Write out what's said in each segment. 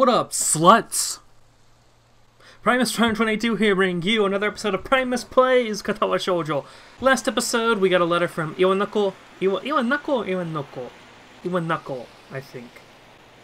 What up, sluts? Primus 2022 here, bringing you another episode of Primus Plays Katawa Shoujo. Last episode, we got a letter from Iwanako, I think.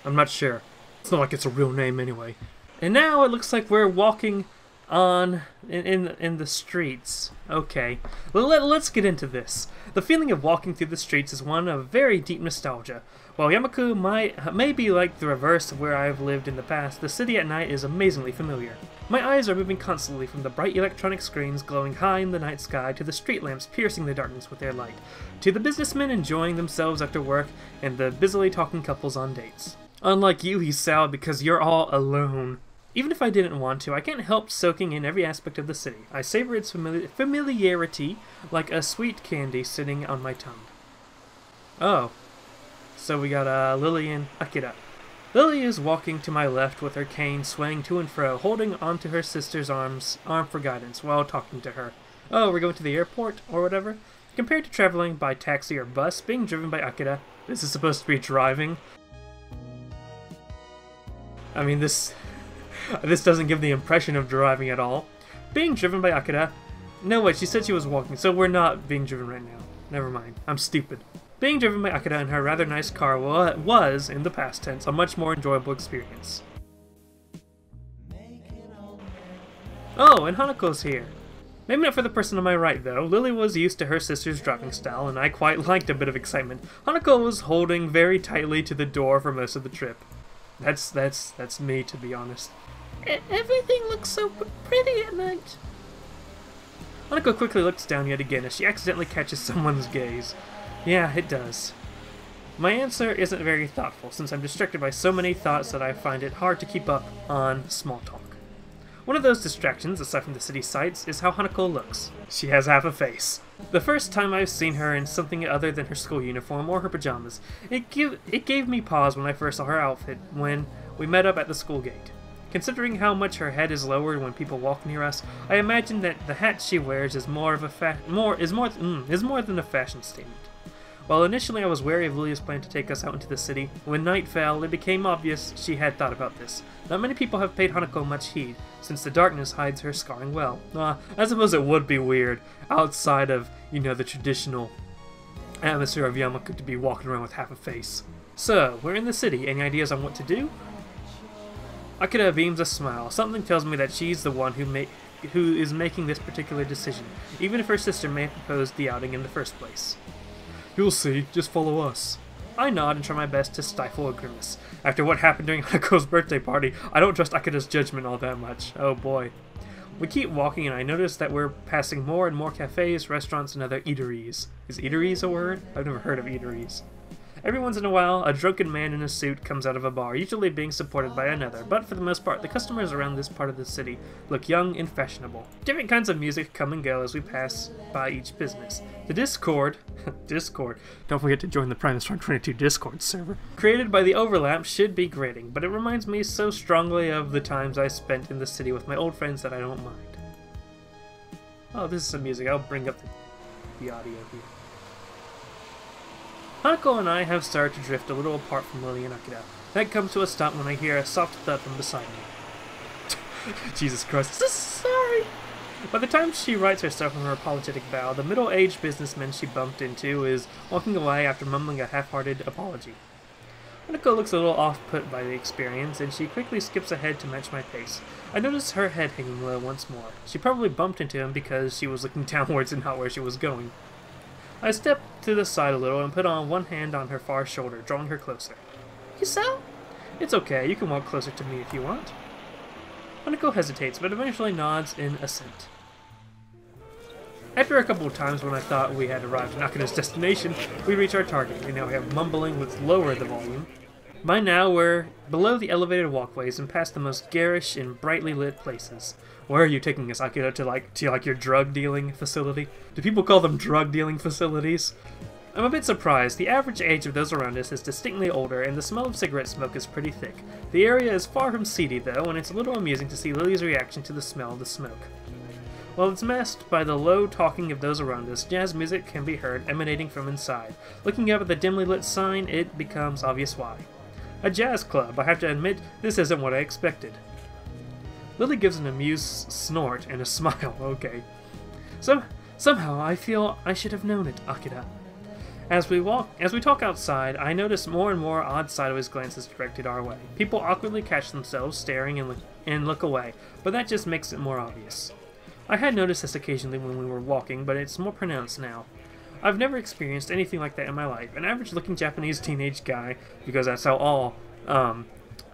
I'm not sure. It's not like it's a real name anyway. And now it looks like we're walking on in the streets. Okay, well, let's get into this. The feeling of walking through the streets is one of very deep nostalgia. While Yamaku may be like the reverse of where I have lived in the past, the city at night is amazingly familiar. My eyes are moving constantly from the bright electronic screens glowing high in the night sky to the street lamps piercing the darkness with their light, to the businessmen enjoying themselves after work and the busily talking couples on dates. Unlike you, Hisao, because you're all alone. Even if I didn't want to, I can't help soaking in every aspect of the city. I savor its familiarity like a sweet candy sitting on my tongue. Oh. So we got Lily and Akira. Lily is walking to my left with her cane swaying to and fro, holding onto her sister's arm for guidance while talking to her. Oh, we're going to the airport, or whatever? Compared to traveling by taxi or bus, being driven by Akira, this is supposed to be driving. I mean, this doesn't give the impression of driving at all. Being driven by Akira... No, wait, she said she was walking, so we're not being driven right now. Never mind. I'm stupid. Being driven by Akira in her rather nice car was, in the past tense, a much more enjoyable experience. Oh, and Hanako's here. Maybe not for the person on my right, though. Lily was used to her sister's driving style, and I quite liked a bit of excitement. Hanako was holding very tightly to the door for most of the trip. That's me, to be honest. Everything looks so pretty at night. Hanako quickly looks down yet again as she accidentally catches someone's gaze. Yeah, it does. My answer isn't very thoughtful, since I'm distracted by so many thoughts that I find it hard to keep up on small talk. One of those distractions, aside from the city sights, is how Hanako looks. She has half a face. The first time I've seen her in something other than her school uniform or her pajamas, it gave me pause when I first saw her outfit when we met up at the school gate. Considering how much her head is lowered when people walk near us, I imagine that the hat she wears is more than a fashion statement. While initially I was wary of Lily's plan to take us out into the city, when night fell, it became obvious she had thought about this. Not many people have paid Hanako much heed, since the darkness hides her scarring well. I suppose it would be weird, outside of, the traditional atmosphere of Yamaku to be walking around with half a face. So, we're in the city. Any ideas on what to do? Akira beams a smile. Something tells me that she's the one who is making this particular decision, even if her sister may have proposed the outing in the first place. You'll see, just follow us. I nod and try my best to stifle a grimace. After what happened during Hanako's birthday party, I don't trust Akira's judgment all that much. Oh boy. We keep walking and I notice that we're passing more and more cafes, restaurants, and other eateries. Is eateries a word? I've never heard of eateries. Every once in a while, a drunken man in a suit comes out of a bar, usually being supported by another, but for the most part, the customers around this part of the city look young and fashionable. Different kinds of music come and go as we pass by each business. The Discord, don't forget to join the Primus 2022 Discord server, created by the overlap should be grating, but it reminds me so strongly of the times I spent in the city with my old friends that I don't mind. Oh, this is some music. I'll bring up the audio here. Hanako and I have started to drift a little apart from Lily and Akira. That comes to a stop when I hear a soft thud from beside me. Jesus Christ, sorry! By the time she rights herself from her apologetic bow, the middle-aged businessman she bumped into is walking away after mumbling a half-hearted apology. Hanako looks a little off-put by the experience, and she quickly skips ahead to match my pace. I notice her head hanging low once more. She probably bumped into him because she was looking downwards and not where she was going. I step to the side a little and put on one hand on her far shoulder, drawing her closer. Hisao? It's okay, you can walk closer to me if you want. Hanako hesitates, but eventually nods in assent. After a couple of times when I thought we had arrived at Akira's destination, we reach our target, and now we have mumbling with lower the volume. By now we're below the elevated walkways and past the most garish and brightly lit places. Where are you taking us, Akira? To your drug dealing facility? Do people call them drug dealing facilities? I'm a bit surprised. The average age of those around us is distinctly older, and the smell of cigarette smoke is pretty thick. The area is far from seedy, though, and it's a little amusing to see Lily's reaction to the smell of the smoke. While it's masked by the low talking of those around us, jazz music can be heard emanating from inside. Looking up at the dimly lit sign, it becomes obvious why. A jazz club. I have to admit, this isn't what I expected. Lily gives an amused snort and a smile. Okay. Somehow I feel I should have known it, Akira. As we talk outside, I notice more and more odd sideways glances directed our way. People awkwardly catch themselves staring and look away, but that just makes it more obvious. I had noticed this occasionally when we were walking, but it's more pronounced now. I've never experienced anything like that in my life. An average-looking Japanese teenage guy, because that's how all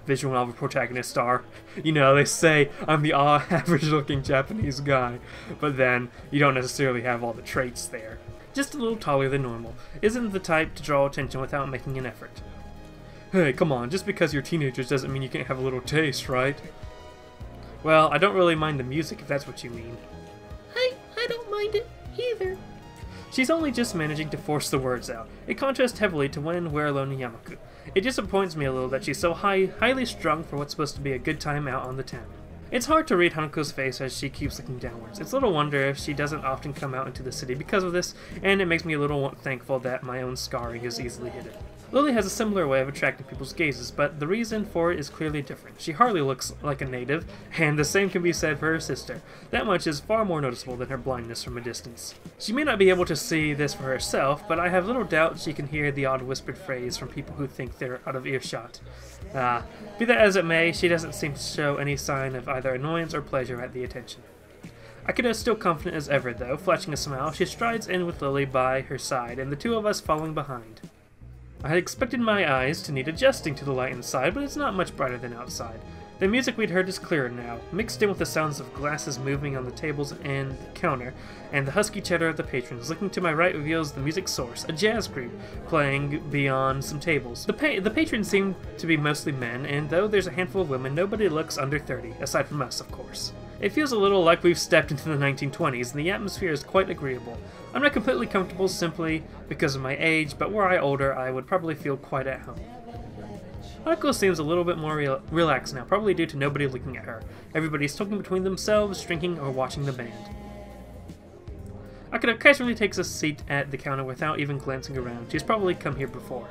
visual novel protagonists are. You know, they say, I'm the average-looking Japanese guy, but then you don't necessarily have all the traits there. Just a little taller than normal. Isn't the type to draw attention without making an effort. Hey, come on, just because you're teenagers doesn't mean you can't have a little taste, right? Well, I don't really mind the music if that's what you mean. I don't mind it either. She's only just managing to force the words out. It contrasts heavily to when we're alone in Yamaku. It disappoints me a little that she's so highly strung for what's supposed to be a good time out on the town. It's hard to read Hanako's face as she keeps looking downwards. It's little wonder if she doesn't often come out into the city because of this, and it makes me a little thankful that my own scarring is easily hidden. Lily has a similar way of attracting people's gazes, but the reason for it is clearly different. She hardly looks like a native, and the same can be said for her sister. That much is far more noticeable than her blindness from a distance. She may not be able to see this for herself, but I have little doubt she can hear the odd whispered phrase from people who think they're out of earshot. Be that as it may, she doesn't seem to show any sign of either annoyance or pleasure at the attention. Akira is still confident as ever, though. Flashing a smile, she strides in with Lily by her side, and the two of us following behind. I had expected my eyes to need adjusting to the light inside, but it's not much brighter than outside. The music we'd heard is clearer now, mixed in with the sounds of glasses moving on the tables and the counter, and the husky chatter of the patrons. Looking to my right reveals the music source, a jazz group, playing beyond some tables. The patrons seem to be mostly men, and though there's a handful of women, nobody looks under 30, aside from us, of course. It feels a little like we've stepped into the 1920s, and the atmosphere is quite agreeable. I'm not completely comfortable simply because of my age, but were I older, I would probably feel quite at home. Hanako seems a little bit more relaxed now, probably due to nobody looking at her. Everybody's talking between themselves, drinking, or watching the band. Akira casually takes a seat at the counter without even glancing around. She's probably come here before.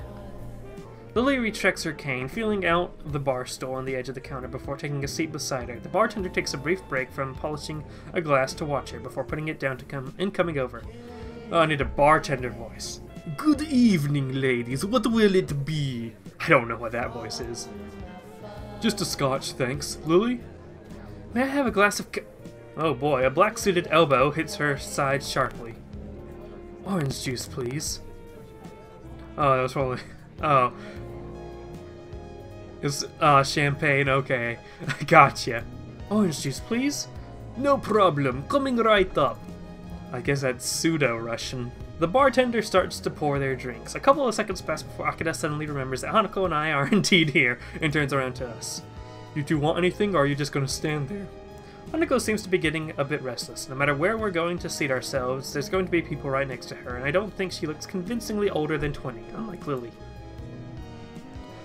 Lily retracts her cane, feeling out the bar stool on the edge of the counter before taking a seat beside her. The bartender takes a brief break from polishing a glass to watch her before putting it down and coming over. Oh, I need a bartender voice. Good evening, ladies. What will it be? I don't know what that voice is. Just a scotch, thanks. Lily? May I have a glass of Oh boy, a black-suited elbow hits her side sharply. Orange juice, please. Oh, that was probably... Oh. It's, champagne, okay. Gotcha. Orange juice, please? No problem, coming right up. I guess that's pseudo-Russian. The bartender starts to pour their drinks. A couple of seconds pass before Akira suddenly remembers that Hanako and I are indeed here, and turns around to us. You two want anything, or are you just gonna stand there? Hanako seems to be getting a bit restless. No matter where we're going to seat ourselves, there's going to be people right next to her, and I don't think she looks convincingly older than 20, unlike Lily.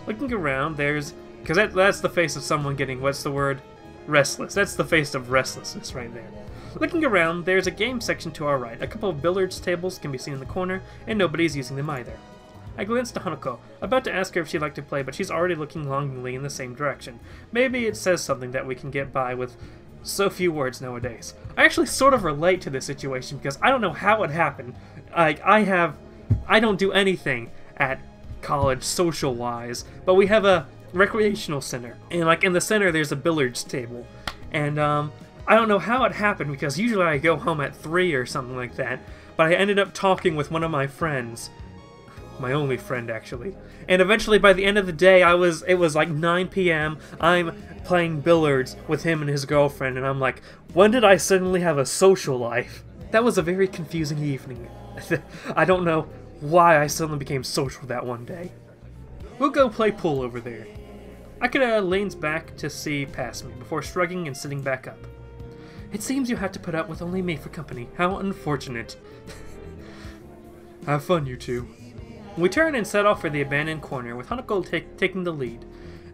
Looking around, because that's the face of someone getting, what's the word? Restless. That's the face of restlessness right there. Looking around, there's a game section to our right. A couple of billiards tables can be seen in the corner, and nobody's using them either. I glance to Hanako, about to ask her if she'd like to play, but she's already looking longingly in the same direction. Maybe it says something that we can get by with so few words nowadays. I actually sort of relate to this situation because I don't know how it happened. I don't do anything at college social-wise, but we have a recreational center, and like in the center there's a billiards table, and I don't know how it happened because usually I go home at 3 or something like that, but I ended up talking with one of my friends, my only friend actually, and eventually by the end of the day it was like 9 p.m. I'm playing billiards with him and his girlfriend, and I'm like, when did I suddenly have a social life? That was a very confusing evening. I don't know why I suddenly became social that one day. We'll go play pool over there. Akira leans back to see past me before shrugging and sitting back up. It seems you have to put up with only me for company. How unfortunate. Have fun, you two. We turn and set off for the abandoned corner, with Hanako taking the lead.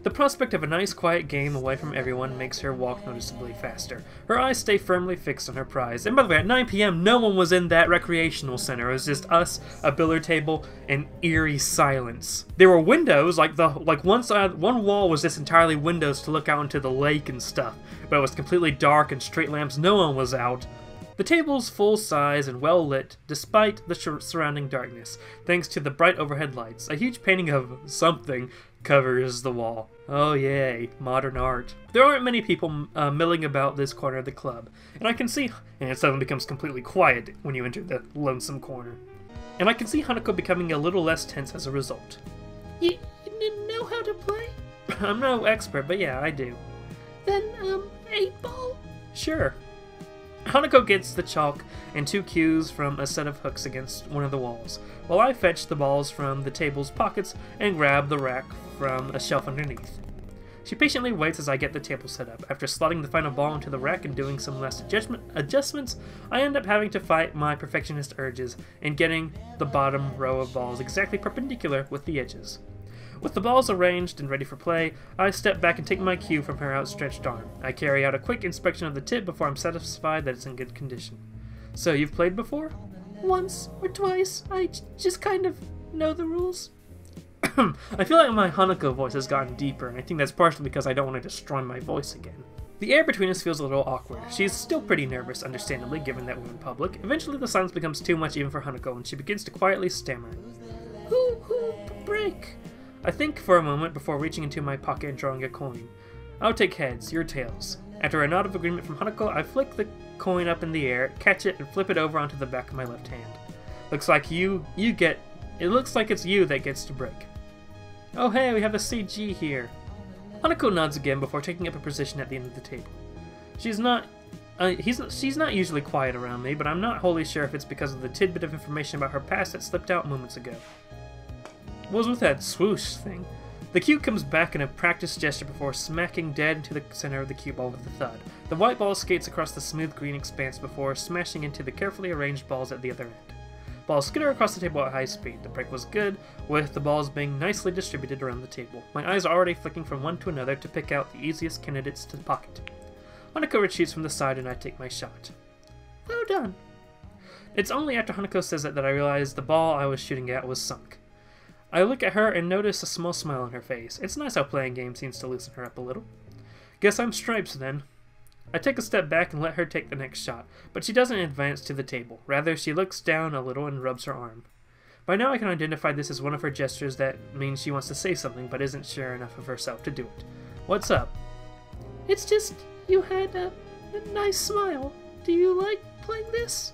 The prospect of a nice quiet game away from everyone makes her walk noticeably faster. Her eyes stay firmly fixed on her prize. And by the way, at 9 p.m. no one was in that recreational center. It was just us, a billiard table, and eerie silence. There were windows, like one wall was just entirely windows to look out into the lake and stuff, but it was completely dark and street lamps. No one was out. The table's full size and well lit, despite the surrounding darkness, thanks to the bright overhead lights. A huge painting of something covers the wall. Oh yay, modern art. There aren't many people milling about this corner of the club, and I can see, and it suddenly becomes completely quiet when you enter the lonesome corner. And I can see Hanako becoming a little less tense as a result. You know how to play? I'm no expert, but yeah, I do. Then, 8-ball? Sure. Hanako gets the chalk and 2 cues from a set of hooks against one of the walls, while I fetch the balls from the table's pockets and grab the rack from a shelf underneath. She patiently waits as I get the table set up. After slotting the final ball into the rack and doing some last adjustments, I end up having to fight my perfectionist urges and getting the bottom row of balls exactly perpendicular with the edges. With the balls arranged and ready for play, I step back and take my cue from her outstretched arm. I carry out a quick inspection of the tip before I'm satisfied that it's in good condition. So, you've played before? Once or twice. I just kind of know the rules. I feel like my Hanako voice has gotten deeper, and I think that's partially because I don't want to destroy my voice again. The air between us feels a little awkward. She's still pretty nervous, understandably, given that we're in public. Eventually the silence becomes too much even for Hanako, and she begins to quietly stammer. Break. I think for a moment before reaching into my pocket and drawing a coin. I'll take heads, your tails. After a nod of agreement from Hanako, I flick the coin up in the air, catch it, and flip it over onto the back of my left hand. Looks like it looks like it's you that gets to break. Oh hey, we have a CG here. Hanako nods again before taking up a position at the end of the table. She's not usually quiet around me, but I'm not wholly sure if it's because of the tidbit of information about her past that slipped out moments ago. What was with that swoosh thing? The cue comes back in a practiced gesture before smacking dead into the center of the cue ball with a thud. The white ball skates across the smooth green expanse before smashing into the carefully arranged balls at the other end. Balls skitter across the table at high speed. The break was good, with the balls being nicely distributed around the table. My eyes are already flicking from one to another to pick out the easiest candidates to pocket. Hanako retreats from the side and I take my shot. Well done. It's only after Hanako says that I realize the ball I was shooting at was sunk. I look at her and notice a small smile on her face. It's nice how playing games seems to loosen her up a little. Guess I'm stripes then. I take a step back and let her take the next shot, but she doesn't advance to the table. Rather, she looks down a little and rubs her arm. By now I can identify this as one of her gestures that means she wants to say something but isn't sure enough of herself to do it. What's up? It's just, you had a nice smile. Do you like playing this?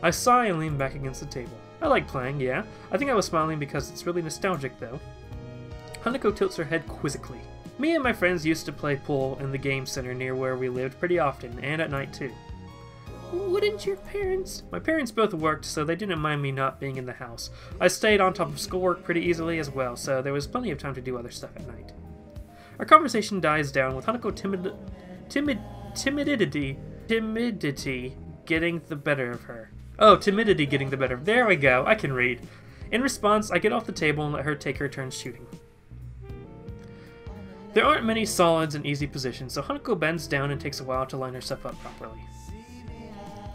I sigh and lean back against the table. I like playing, yeah. I think I was smiling because it's really nostalgic, though. Hanako tilts her head quizzically. Me and my friends used to play pool in the game center near where we lived pretty often, and at night too. Wouldn't your parents? My parents both worked, so they didn't mind me not being in the house. I stayed on top of schoolwork pretty easily as well, so there was plenty of time to do other stuff at night. Our conversation dies down with Hanako timidity getting the better of her. Oh, timidity getting the better. There we go. I can read. In response, I get off the table and let her take her turn shooting. There aren't many solids and easy positions, so Hanako bends down and takes a while to line herself up properly.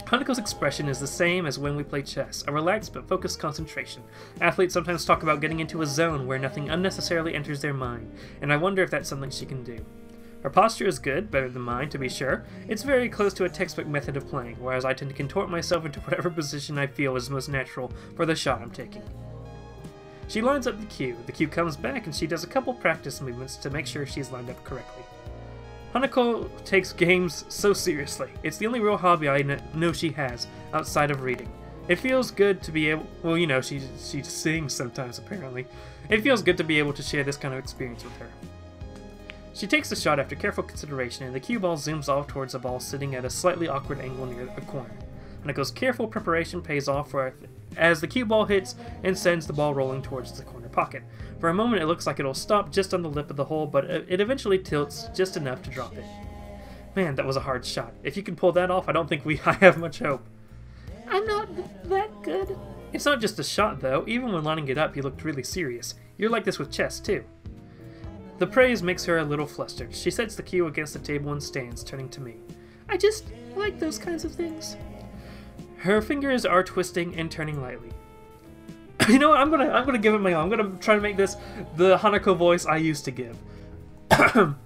Hanako's expression is the same as when we play chess, a relaxed but focused concentration. Athletes sometimes talk about getting into a zone where nothing unnecessarily enters their mind, and I wonder if that's something she can do. Her posture is good, better than mine, to be sure. It's very close to a textbook method of playing, whereas I tend to contort myself into whatever position I feel is most natural for the shot I'm taking. She lines up the cue. The cue comes back, and she does a couple practice movements to make sure she's lined up correctly. Hanako takes games so seriously. It's the only real hobby I know she has, outside of reading. It feels good to be able... Well, you know, she sings sometimes, apparently. It feels good to be able to share this kind of experience with her. She takes the shot after careful consideration, and the cue ball zooms off towards a ball sitting at a slightly awkward angle near a corner. Hanako's careful preparation pays off as the cue ball hits and sends the ball rolling towards the corner pocket. For a moment it looks like it'll stop just on the lip of the hole, but it eventually tilts just enough to drop it. Man, that was a hard shot. If you can pull that off, I don't think I have much hope. I'm not that good. It's not just a shot, though. Even when lining it up, you looked really serious. You're like this with chess, too. The praise makes her a little flustered. She sets the cue against the table and stands, turning to me. I just like those kinds of things. Her fingers are twisting and turning lightly. You know what? I'm gonna give it my all. I'm gonna try to make this the Hanako voice I used to give. When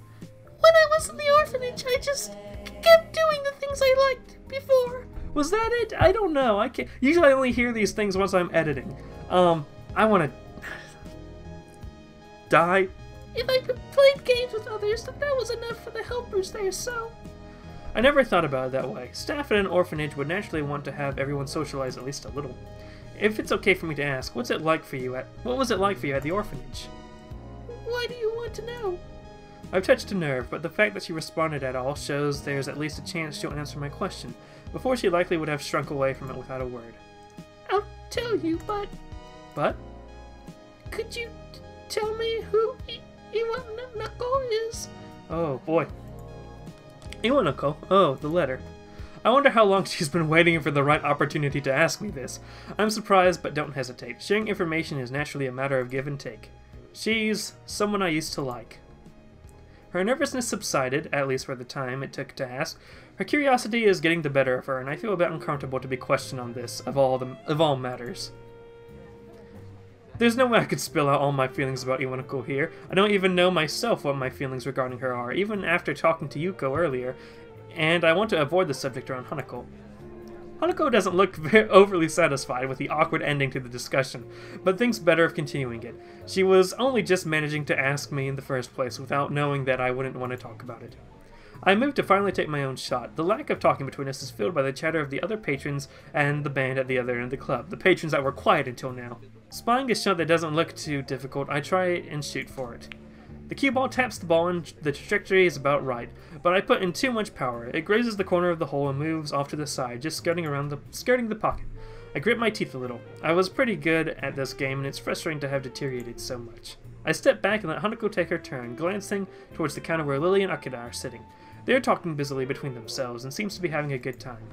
I was in the orphanage, I just kept doing the things I liked before. Was that it? I don't know. I can't. Usually I only hear these things once I'm editing. I want to die. If I played games with others, then that was enough for the helpers there, so... I never thought about it that way. Staff at an orphanage would naturally want to have everyone socialize at least a little. If it's okay for me to ask, what was it like for you at the orphanage? Why do you want to know? I've touched a nerve, but the fact that she responded at all shows there's at least a chance she'll answer my question. Before, she likely would have shrunk away from it without a word. I'll tell you, but... But? Could you tell me who Iwanako is? Oh, boy. Iwanako? Oh, the letter. I wonder how long she's been waiting for the right opportunity to ask me this. I'm surprised, but don't hesitate. Sharing information is naturally a matter of give and take. She's someone I used to like. Her nervousness subsided, at least for the time it took to ask. Her curiosity is getting the better of her, and I feel a bit uncomfortable to be questioned on this, of all matters. There's no way I could spill out all my feelings about Iwanako here. I don't even know myself what my feelings regarding her are, even after talking to Yuko earlier, and I want to avoid the subject around Hanako. Hanako doesn't look very overly satisfied with the awkward ending to the discussion, but thinks better of continuing it. She was only just managing to ask me in the first place without knowing that I wouldn't want to talk about it. I moved to finally take my own shot. The lack of talking between us is filled by the chatter of the other patrons and the band at the other end of the club, the patrons that were quiet until now. Spying a shot that doesn't look too difficult, I try and shoot for it. The cue ball taps the ball and the trajectory is about right, but I put in too much power. It grazes the corner of the hole and moves off to the side, just skirting the pocket. I grit my teeth a little. I was pretty good at this game, and it's frustrating to have deteriorated so much. I step back and let Hanako take her turn, glancing towards the counter where Lily and Akira are sitting. They are talking busily between themselves and seems to be having a good time.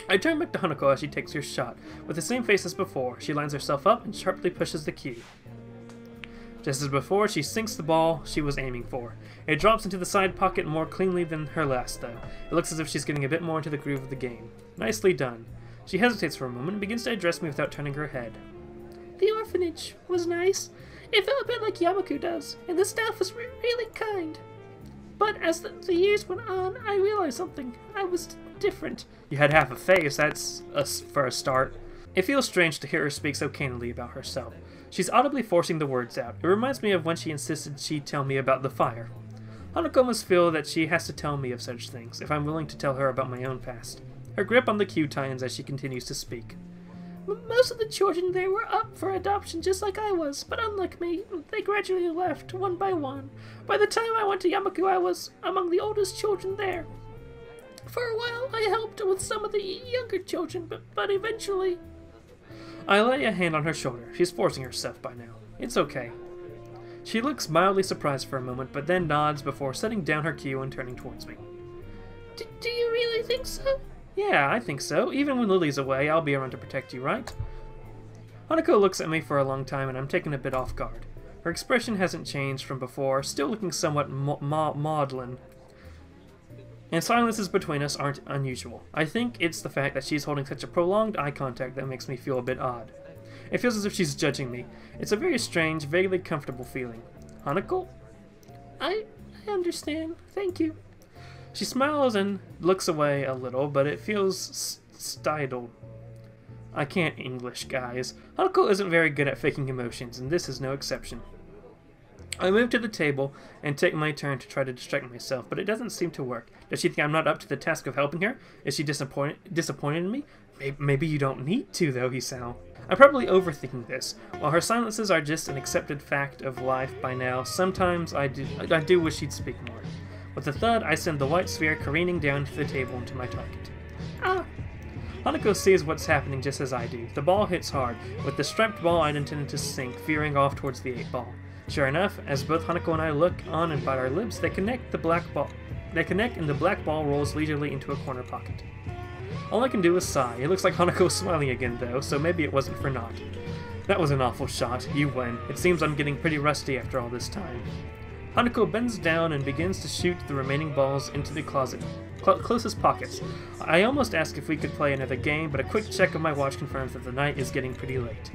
I turn back to Hanako as she takes her shot. With the same face as before, she lines herself up and sharply pushes the cue. Just as before, she sinks the ball she was aiming for. It drops into the side pocket more cleanly than her last, though. It looks as if she's getting a bit more into the groove of the game. Nicely done. She hesitates for a moment and begins to address me without turning her head. The orphanage was nice. It felt a bit like Yamaku does, and the staff was really kind. But as the years went on, I realized something. I was different. You had half a face, that's for a start. It feels strange to hear her speak so candidly about herself. She's audibly forcing the words out. It reminds me of when she insisted she tell me about the fire. Hanako must feel that she has to tell me of such things, if I'm willing to tell her about my own past. Her grip on the cue tightens as she continues to speak. Most of the children there were up for adoption just like I was, but unlike me, they gradually left, one by one. By the time I went to Yamaku, I was among the oldest children there. For a while, I helped with some of the younger children, but eventually... I lay a hand on her shoulder. She's forcing herself by now. It's okay. She looks mildly surprised for a moment, but then nods before setting down her cue and turning towards me. Do you really think so? Yeah, I think so. Even when Lily's away, I'll be around to protect you, right? Hanako looks at me for a long time, and I'm taken a bit off guard. Her expression hasn't changed from before, still looking somewhat maudlin. And silences between us aren't unusual. I think it's the fact that she's holding such a prolonged eye contact that makes me feel a bit odd. It feels as if she's judging me. It's a very strange, vaguely comfortable feeling. Hanako? I understand. Thank you. She smiles and looks away a little, but it feels stifled. I can't English, guys. Hanako isn't very good at faking emotions, and this is no exception. I move to the table and take my turn to try to distract myself, but it doesn't seem to work. Does she think I'm not up to the task of helping her? Is she disappointed in me? Maybe you don't need to, though, Hisao. I'm probably overthinking this. While her silences are just an accepted fact of life by now, sometimes I do wish she'd speak more. With a thud, I send the white sphere careening down to the table into my target. Ah! Hanako sees what's happening just as I do. The ball hits hard, with the striped ball I'd intended to sink veering off towards the 8 ball. Sure enough, as both Hanako and I look on and bite our lips, they connect and the black ball rolls leisurely into a corner pocket. All I can do is sigh. It looks like Hanako's smiling again though, so maybe it wasn't for naught. That was an awful shot. You win. It seems I'm getting pretty rusty after all this time. Hanako bends down and begins to shoot the remaining balls into the closest pockets. I almost ask if we could play another game, but a quick check of my watch confirms that the night is getting pretty late.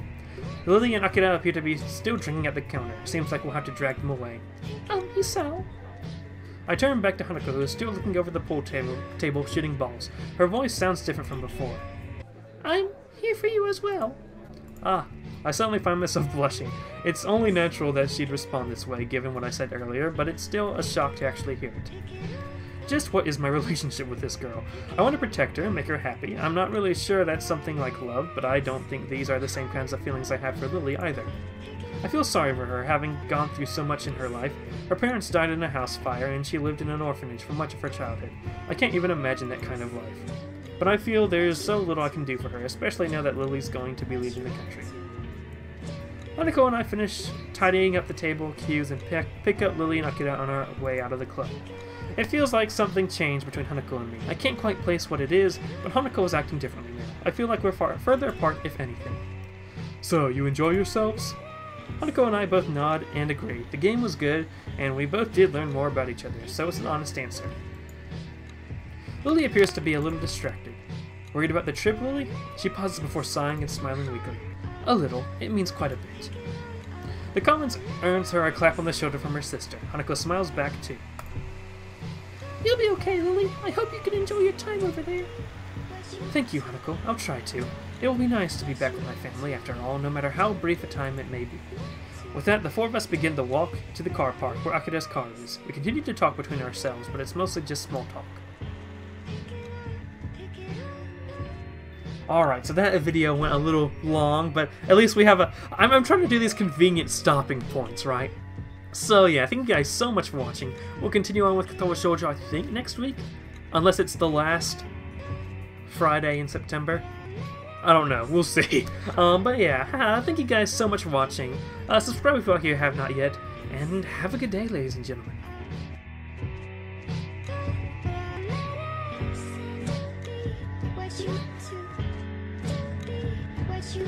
Lily and Akira appear to be still drinking at the counter. Seems like we'll have to drag them away. Isao. I turn back to Hanako, who is still looking over the pool table shooting balls. Her voice sounds different from before. I'm here for you as well. Ah, I suddenly find myself blushing. It's only natural that she'd respond this way, given what I said earlier, but it's still a shock to actually hear it. Just what is my relationship with this girl? I want to protect her and make her happy. I'm not really sure that's something like love, but I don't think these are the same kinds of feelings I have for Lily either. I feel sorry for her, having gone through so much in her life. Her parents died in a house fire, and she lived in an orphanage for much of her childhood. I can't even imagine that kind of life. But I feel there's so little I can do for her, especially now that Lily's going to be leaving the country. Hanako and I finish tidying up the table, cues, and pick up Lily and Akira on our way out of the club. It feels like something changed between Hanako and me. I can't quite place what it is, but Hanako is acting differently now. I feel like we're further apart, if anything. So, you enjoy yourselves? Hanako and I both nod and agree. The game was good, and we both did learn more about each other, so it's an honest answer. Lily appears to be a little distracted. Worried about the trip, Lily? She pauses before sighing and smiling weakly. A little. It means quite a bit. The comments earns her a clap on the shoulder from her sister. Hanako smiles back too. You'll be okay, Lily. I hope you can enjoy your time over there. Thank you, Hanako. I'll try to. It will be nice to be back with my family after all, no matter how brief a time it may be. With that, the four of us begin the walk to the car park where Akira's car is. We continue to talk between ourselves, but it's mostly just small talk. Alright, so that video went a little long, but at least we have a... I'm trying to do these convenient stopping points, right? So yeah, thank you guys so much for watching. We'll continue on with Katawa Shoujo, I think, next week? Unless it's the last Friday in September. I don't know, we'll see. But yeah, thank you guys so much for watching. Subscribe if you have not yet, and have a good day, ladies and gentlemen. What you